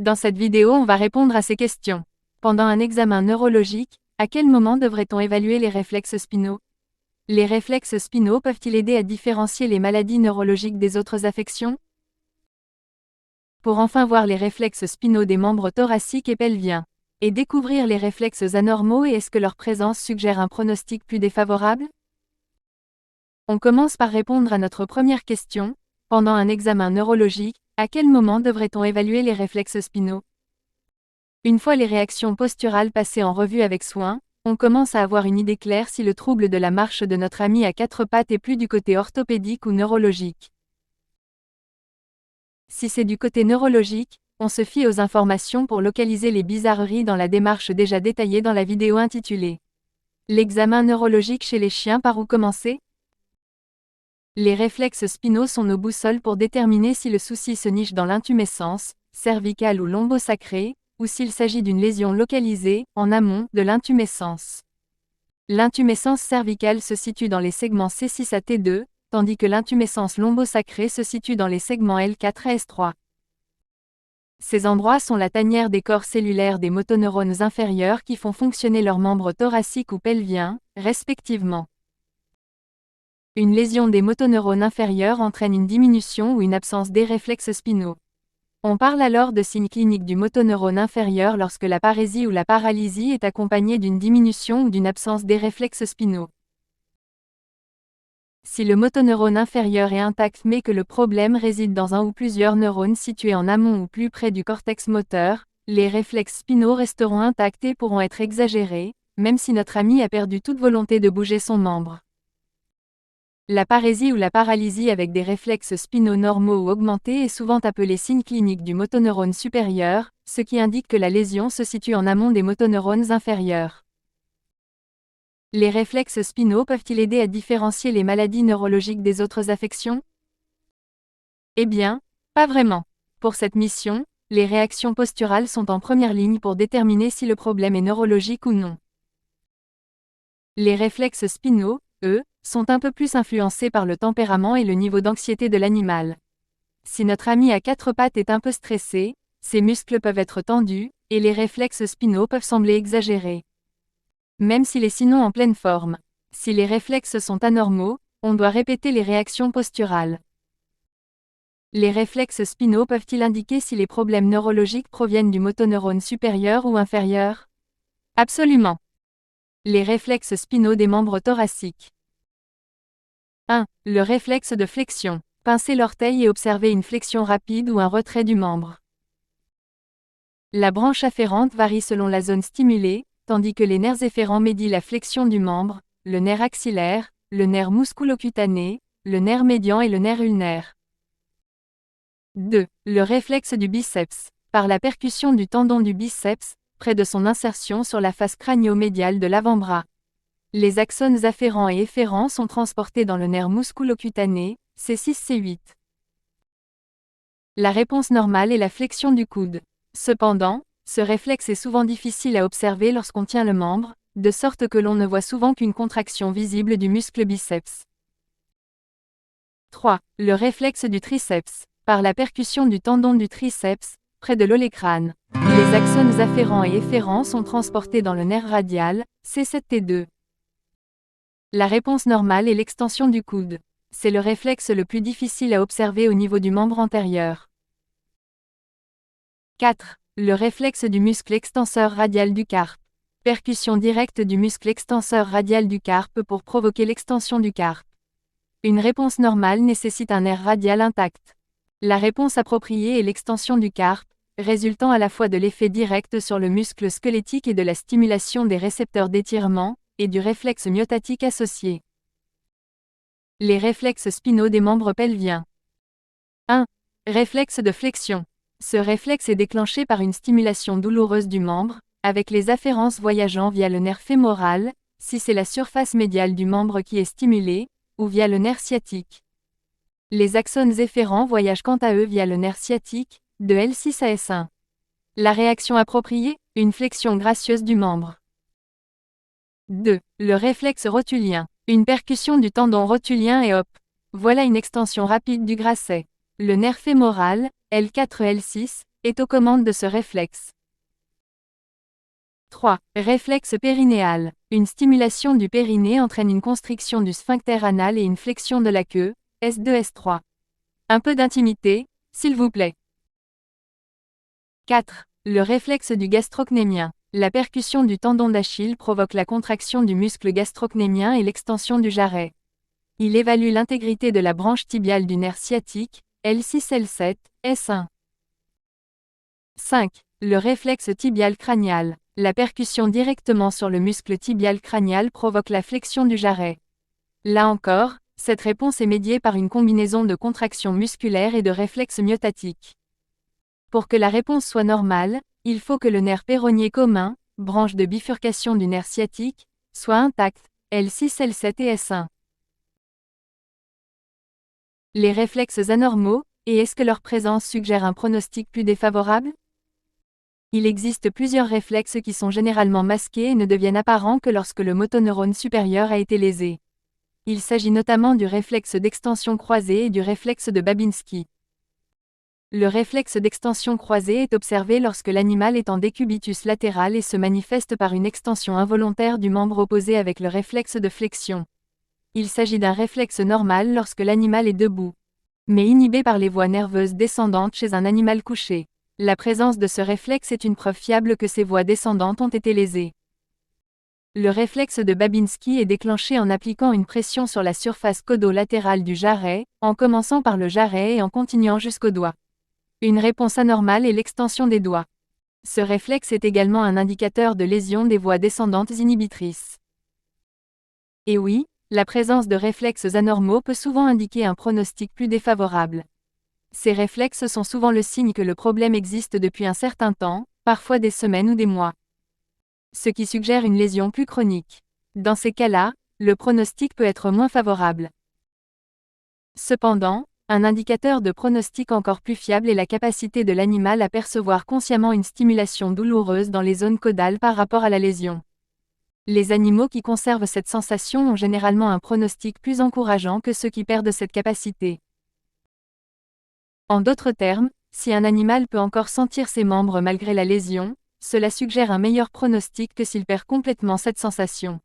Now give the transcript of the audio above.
Dans cette vidéo, on va répondre à ces questions. Pendant un examen neurologique, à quel moment devrait-on évaluer les réflexes spinaux? Les réflexes spinaux peuvent-ils aider à différencier les maladies neurologiques des autres affections? Pour enfin voir les réflexes spinaux des membres thoraciques et pelviens, et découvrir les réflexes anormaux et est-ce que leur présence suggère un pronostic plus défavorable? On commence par répondre à notre première question. Pendant un examen neurologique, à quel moment devrait-on évaluer les réflexes spinaux? Une fois les réactions posturales passées en revue avec soin, on commence à avoir une idée claire si le trouble de la marche de notre ami à quatre pattes est plus du côté orthopédique ou neurologique. Si c'est du côté neurologique, on se fie aux informations pour localiser les bizarreries dans la démarche déjà détaillée dans la vidéo intitulée « L'examen neurologique chez les chiens, par où commencer ?» Les réflexes spinaux sont nos boussoles pour déterminer si le souci se niche dans l'intumescence, cervicale ou lombosacrée, ou s'il s'agit d'une lésion localisée, en amont, de l'intumescence. L'intumescence cervicale se situe dans les segments C6 à T2, tandis que l'intumescence lombosacrée se situe dans les segments L4 à S3. Ces endroits sont la tanière des corps cellulaires des motoneurones inférieurs qui font fonctionner leurs membres thoraciques ou pelviens, respectivement. Une lésion des motoneurones inférieurs entraîne une diminution ou une absence des réflexes spinaux. On parle alors de signes cliniques du motoneurone inférieur lorsque la parésie ou la paralysie est accompagnée d'une diminution ou d'une absence des réflexes spinaux. Si le motoneurone inférieur est intact mais que le problème réside dans un ou plusieurs neurones situés en amont ou plus près du cortex moteur, les réflexes spinaux resteront intacts et pourront être exagérés, même si notre ami a perdu toute volonté de bouger son membre. La parésie ou la paralysie avec des réflexes spinaux normaux ou augmentés est souvent appelée signe clinique du motoneurone supérieur, ce qui indique que la lésion se situe en amont des motoneurones inférieurs. Les réflexes spinaux peuvent-ils aider à différencier les maladies neurologiques des autres affections? Eh bien, pas vraiment. Pour cette mission, les réactions posturales sont en première ligne pour déterminer si le problème est neurologique ou non. Les réflexes spinaux, eux, sont un peu plus influencés par le tempérament et le niveau d'anxiété de l'animal. Si notre ami à quatre pattes est un peu stressé, ses muscles peuvent être tendus, et les réflexes spinaux peuvent sembler exagérés. Même s'il est sinon en pleine forme. Si les réflexes sont anormaux, on doit répéter les réactions posturales. Les réflexes spinaux peuvent-ils indiquer si les problèmes neurologiques proviennent du motoneurone supérieur ou inférieur? Absolument. Les réflexes spinaux des membres thoraciques. 1. Le réflexe de flexion. Pincez l'orteil et observez une flexion rapide ou un retrait du membre. La branche afférente varie selon la zone stimulée, tandis que les nerfs efférents médient la flexion du membre, le nerf axillaire, le nerf musculocutané, le nerf médian et le nerf ulnaire. 2. Le réflexe du biceps. Par la percussion du tendon du biceps, près de son insertion sur la face crânio-médiale de l'avant-bras. Les axones afférents et efférents sont transportés dans le nerf musculocutané, C6-C8. La réponse normale est la flexion du coude. Cependant, ce réflexe est souvent difficile à observer lorsqu'on tient le membre, de sorte que l'on ne voit souvent qu'une contraction visible du muscle biceps. 3. Le réflexe du triceps. Par la percussion du tendon du triceps, près de l'olecrâne. Les axones afférents et efférents sont transportés dans le nerf radial, C7-T2. La réponse normale est l'extension du coude. C'est le réflexe le plus difficile à observer au niveau du membre antérieur. 4. Le réflexe du muscle extenseur radial du carpe. Percussion directe du muscle extenseur radial du carpe pour provoquer l'extension du carpe. Une réponse normale nécessite un nerf radial intact. La réponse appropriée est l'extension du carpe, résultant à la fois de l'effet direct sur le muscle squelettique et de la stimulation des récepteurs d'étirement, et du réflexe myotatique associé. Les réflexes spinaux des membres pelviens. 1. Réflexe de flexion. Ce réflexe est déclenché par une stimulation douloureuse du membre, avec les afférences voyageant via le nerf fémoral, si c'est la surface médiale du membre qui est stimulée, ou via le nerf sciatique. Les axones efférents voyagent quant à eux via le nerf sciatique, de L6 à S1. La réaction appropriée, une flexion gracieuse du membre. 2. Le réflexe rotulien. Une percussion du tendon rotulien et hop. Voilà une extension rapide du grasset. Le nerf fémoral, L4-L6, est aux commandes de ce réflexe. 3. Réflexe périnéal. Une stimulation du périnée entraîne une constriction du sphincter anal et une flexion de la queue, S2-S3. Un peu d'intimité, s'il vous plaît. 4. Le réflexe du gastrocnémien. La percussion du tendon d'Achille provoque la contraction du muscle gastrocnémien et l'extension du jarret. Il évalue l'intégrité de la branche tibiale du nerf sciatique, L6-L7, S1. 5. Le réflexe tibial crânial. La percussion directement sur le muscle tibial crânial provoque la flexion du jarret. Là encore, cette réponse est médiée par une combinaison de contractions musculaires et de réflexes myotatiques. Pour que la réponse soit normale, il faut que le nerf péronnier commun, branche de bifurcation du nerf sciatique, soit intact, L6, L7 et S1. Les réflexes anormaux, et est-ce que leur présence suggère un pronostic plus défavorable? Il existe plusieurs réflexes qui sont généralement masqués et ne deviennent apparents que lorsque le motoneurone supérieur a été lésé. Il s'agit notamment du réflexe d'extension croisée et du réflexe de Babinski. Le réflexe d'extension croisée est observé lorsque l'animal est en décubitus latéral et se manifeste par une extension involontaire du membre opposé avec le réflexe de flexion. Il s'agit d'un réflexe normal lorsque l'animal est debout, mais inhibé par les voies nerveuses descendantes chez un animal couché. La présence de ce réflexe est une preuve fiable que ces voies descendantes ont été lésées. Le réflexe de Babinski est déclenché en appliquant une pression sur la surface codo-latérale du jarret, en commençant par le jarret et en continuant jusqu'au doigt. Une réponse anormale est l'extension des doigts. Ce réflexe est également un indicateur de lésion des voies descendantes inhibitrices. Et oui, la présence de réflexes anormaux peut souvent indiquer un pronostic plus défavorable. Ces réflexes sont souvent le signe que le problème existe depuis un certain temps, parfois des semaines ou des mois. Ce qui suggère une lésion plus chronique. Dans ces cas-là, le pronostic peut être moins favorable. Cependant, un indicateur de pronostic encore plus fiable est la capacité de l'animal à percevoir consciemment une stimulation douloureuse dans les zones caudales par rapport à la lésion. Les animaux qui conservent cette sensation ont généralement un pronostic plus encourageant que ceux qui perdent cette capacité. En d'autres termes, si un animal peut encore sentir ses membres malgré la lésion, cela suggère un meilleur pronostic que s'il perd complètement cette sensation.